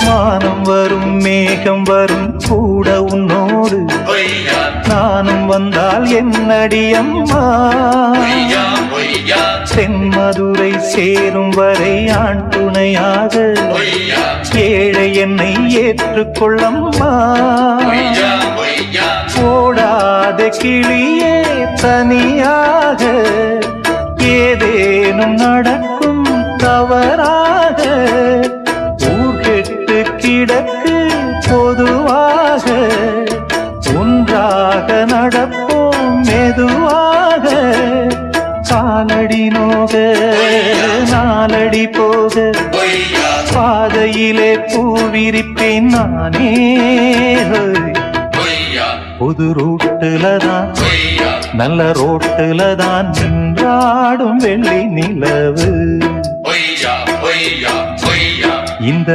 மானம் வரும் மேகம் வரும் கூட உன்னோடு நானும் வந்தால் என்னடி அம்மா தென்மதுரை சேரும் வரை ஆண் துணையாக ஏழை என்னை ஏற்றுக்கொள்ளம்மா ஓடாத கிளியே தனியாக ஏதேனும் நடக்கும் தவறாக ஊர் கெட்டு கிடக்கு பொதுவாக ஒன்றாக நடப்போம் மெதுவாக காலடி நோக நாலடி போக பாதையிலே பூவிரிப்பேன் நானே புது ரூட்டுலதான் நல்ல ரோட்டுலதான் நின்றாடும் வெள்ளி நிலவு இந்த